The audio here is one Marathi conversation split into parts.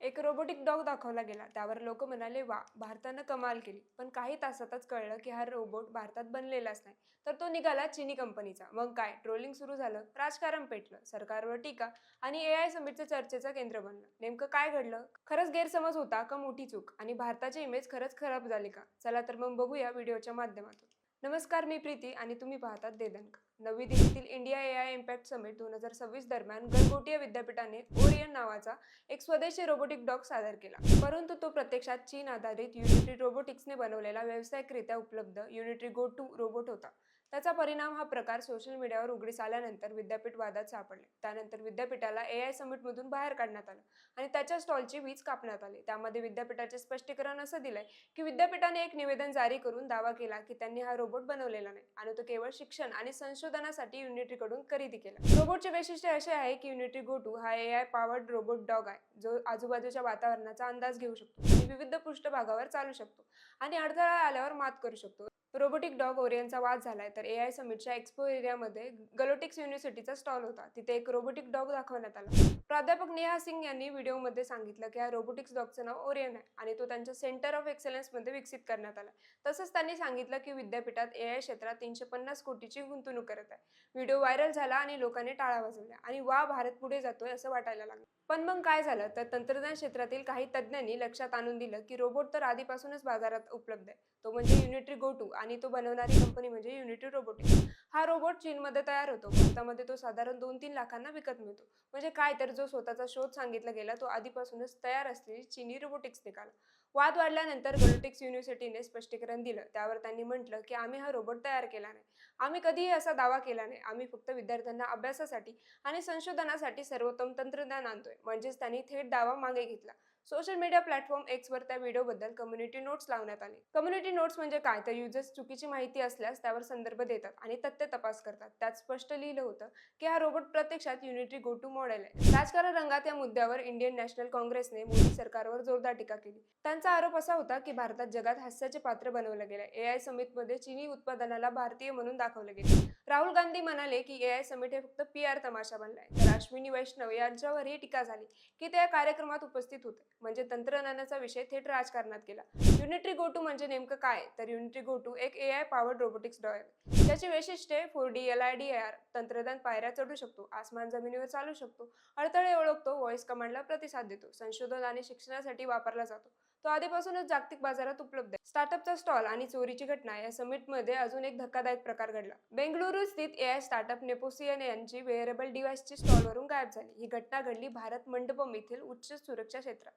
एक रोबोटिक डॉग दाखवला गेला. त्यावर लोक म्हणाले, वा, भारतानं कमाल केली. पण काही तासातच कळलं की हा रोबोट भारतात बनलेलाच नाही, तर तो निघाला चीनी कंपनीचा. मग काय, ट्रोलिंग सुरू झालं, राजकारण पेटलं, सरकारवर टीका आणि एआय समिटचं चर्चेचं केंद्र बनलं. नेमकं काय घडलं? खरंच गैरसमज होता का मोठी चूक? आणि भारताची इमेज खरंच खराब झाली का? चला तर मग बघूया व्हिडिओच्या माध्यमातून. नमस्कार, मी प्रीती आणि तुम्ही पाहतात देदनक. नवी दिल्लीतील इंडिया एआय इम्पॅक्ट समिट 2026 दरम्यान गलगोटिया विद्यापीठाने ओरियन नावाचा एक स्वदेशी रोबोटिक डॉग सादर केला. परंतु तो प्रत्यक्षात चीन आधारित युनिटी रोबोटिक्सने बनवलेला व्यावसायिकरित्या उपलब्ध युनिटी गो 2 रोबोट होता. त्याचा परिणाम हा प्रकार सोशल मीडियावर उघडीस आल्यानंतर विद्यापीठ वादात सापडले. त्यानंतर विद्यापीठाला एआय समिटमधून बाहेर काढण्यात आलं आणि त्याच्या स्टॉलची वीज कापण्यात आली. त्यामध्ये विद्यापीठाचे स्पष्टीकरण असं दिलंय की विद्यापीठाने एक निवेदन जारी करून दावा केला की त्यांनी हा रोबोट बनवलेला नाही आणि तो केवळ शिक्षण आणि संशोधनासाठी युनिटीकडून खरेदी केला. रोबोटचे वैशिष्ट्य असे आहे की युनिटी गो 2 हा एआय पॉवर्ड रोबोट डॉग आहे, जो आजूबाजूच्या वातावरणाचा अंदाज घेऊ शकतो आणि विविध पृष्ठभागावर चालू शकतो आणि अडथळा आल्यावर मात करू शकतो. रोबोटिक डॉग ओरियनचा वाद झालाय, तर एआय समिटच्या एक्सपो एरियामध्ये गलोटिक्स युनिव्हर्सिटीचा स्टॉल होता. तिथे एक रोबोटिक डॉग दाखवण्यात आला. प्राध्यापक नेहा सिंग यांनी व्हिडिओमध्ये सांगितलं की हा रोबोटिक्स डॉगचं नाव ओरियन आहे आणि तो त्यांच्या सेंटर ऑफ एक्सलन्समध्ये विकसित करण्यात आला. तसंच त्यांनी सांगितलं की विद्यापीठात एआय क्षेत्रात 350 कोटीची गुंतवणूक करत आहे. व्हिडिओ व्हायरल झाला आणि लोकांनी टाळ्या वाजवल्या आणि वा, भारत पुढे जातोय असं वाटायला लागलं. पण मग काय झालं, तर तंत्रज्ञान क्षेत्रातील काही तज्ज्ञांनी लक्षात आणून दिलं की रोबोट तर आधीपासूनच बाजारात उपलब्ध आहे. तो म्हणजे युनिटी गो 2 आणि तो बनवणारी कंपनी म्हणजे युनिटी रोबोटिक्स. हा रोबोट चीनमध्ये तयार होतो. भारतामध्ये तो साधारण 2-3 लाखांना विकत मिळतो. म्हणजे काय, तर जो स्वतःचा शोध सांगितला गेला तो आधीपासूनच तयार असलेली चीनी रोबोटिक्स निघाला. वाद वाढल्यानंतर गलोटिक्स युनिव्हर्सिटीने स्पष्टीकरण दिलं. त्यावर त्यांनी म्हटलं की आम्ही हा रोबोट तयार केला नाही. आम्ही कधीही असा दावा केला नाही. आम्ही फक्त विद्यार्थ्यांना अभ्यासासाठी आणि संशोधनासाठी सर्वोत्तम तंत्रज्ञान आणतोय. म्हणजेच त्यांनी थेट दावा मागे घेतला. सोशल मीडिया प्लॅटफॉर्म एक्सवर त्या व्हिडिओबद्दल कम्युनिटी नोट्स लावण्यात आले. कम्युनिटी नोट्स म्हणजे काय, तर युजर्स चुकीची माहिती असल्यास त्यावर संदर्भ देतात आणि तथ्य तपास करतात. त्यात स्पष्ट लिहिलं होतं की हा रोबोट प्रत्यक्षात युनिटी गो 2 मॉडेल आहे. राजकारण रंगात या मुद्द्यावर इंडियन नॅशनल काँग्रेसने मोदी सरकारवर जोरदार टीका केली. त्यांचा आरोप असा होता की भारतात जगात हास्याचे पात्र बनवलं गेलंय. एआय समिटमध्ये चीनी उत्पादनाला भारतीय म्हणून दाखवलं गेलं. राहुल गांधी म्हणाले की एआय समिट हे फक्त पीआर तमाशा बनलाय. तर अश्विनी वैष्णव यांच्यावरही टीका झाली की ते या कार्यक्रमात उपस्थित होते. म्हणजे तंत्रज्ञानाचा विषय थेट राजकारणात गेला. युनिटी गो 2 म्हणजे नेमकं काय, तर युनिटी गो 2 एक एआय पॉवर्ड रोबोटिक्स डॉग आहे. त्याची वैशिष्ट्ये 4D LiDAR तंत्रज्ञान, पायऱ्या चढू शकतो, आसमान जमिनीवर चालू शकतो, अडथळे ओळखतो, व्हॉइस कमांडला प्रतिसाद देतो, संशोधन आणि शिक्षणासाठी वापरला जातो. तो आधीपासूनच जागतिक बाजारात उपलब्ध आहे. स्टार्टअपचा स्टॉल आणि चोरीची घटना या समिटमध्ये अजून एक धक्कादायक प्रकार घडला. बेंगळुरू स्थित एआय स्टार्टअप नेपोसियन यांची वेअरेबल डिव्हाइसची स्टॉलवरून गायब झाली. ही घटना घडली भारत मंडपम येथील उच्च सुरक्षा क्षेत्रात.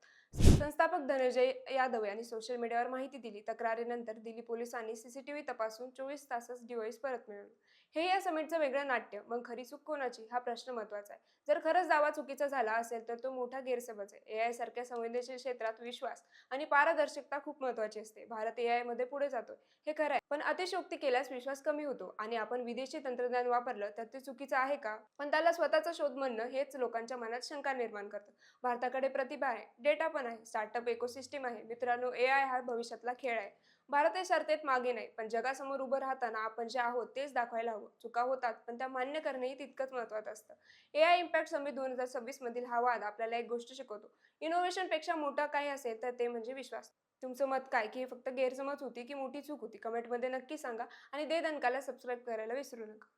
संस्थापक धनंजय यादव यांनी सोशल मीडियावर माहिती दिली. तक्रारीनंतर दिल्ली पोलिसांनी सीसीटीव्ही तपासून 24 तासात डिव्हाइस परत मिळवलं. हे या समिटचं वेगळं नाट्य. मग खरी चूक कोणाची, हा प्रश्न महत्त्वाचा आहे. जर खरंच दावा चुकीचा झाला असेल तर तो मोठा गैरसमज आहे. एआय सारख्या संवेदनशील क्षेत्रात विश्वास आणि पारदर्शकता खूप महत्त्वाची असते. भारत एआय मध्ये पुढे जातोय हे खरं आहे, पण अतिशयोक्ती केल्यास विश्वास कमी होतो आणि आपण विदेशी तंत्रज्ञान वापरलं तर ते चुकीचं आहे का, पण त्याला स्वतःचा शोध म्हणणं हेच लोकांच्या मनात शंका निर्माण करतं. भारताकडे प्रतिभा आहे, डेटा पण आहे, स्टार्टअप इकोसिस्टीम आहे. मित्रांनो, एआय हा भविष्यातला खेळ आहे. भारत हे शर्तेत मागे नाही, पण जगासमोर उभं राहताना आपण जे आहोत तेच दाखवायला हवं. चुका होतात, पण त्या मान्य करणंही तितकंच महत्त्वाचं असतं. एआय इम्पॅक्ट समिट 2026 मधील हा वाद आपल्याला एक गोष्ट शिकवतो. इनोव्हेशन पेक्षा मोठा काही असेल तर ते म्हणजे विश्वास. तुमचं मत काय, की ही फक्त गैरसमज होती की मोठी चूक होती? कमेंटमध्ये नक्की सांगा आणि दे दणकाला सबस्क्राईब करायला विसरू नका.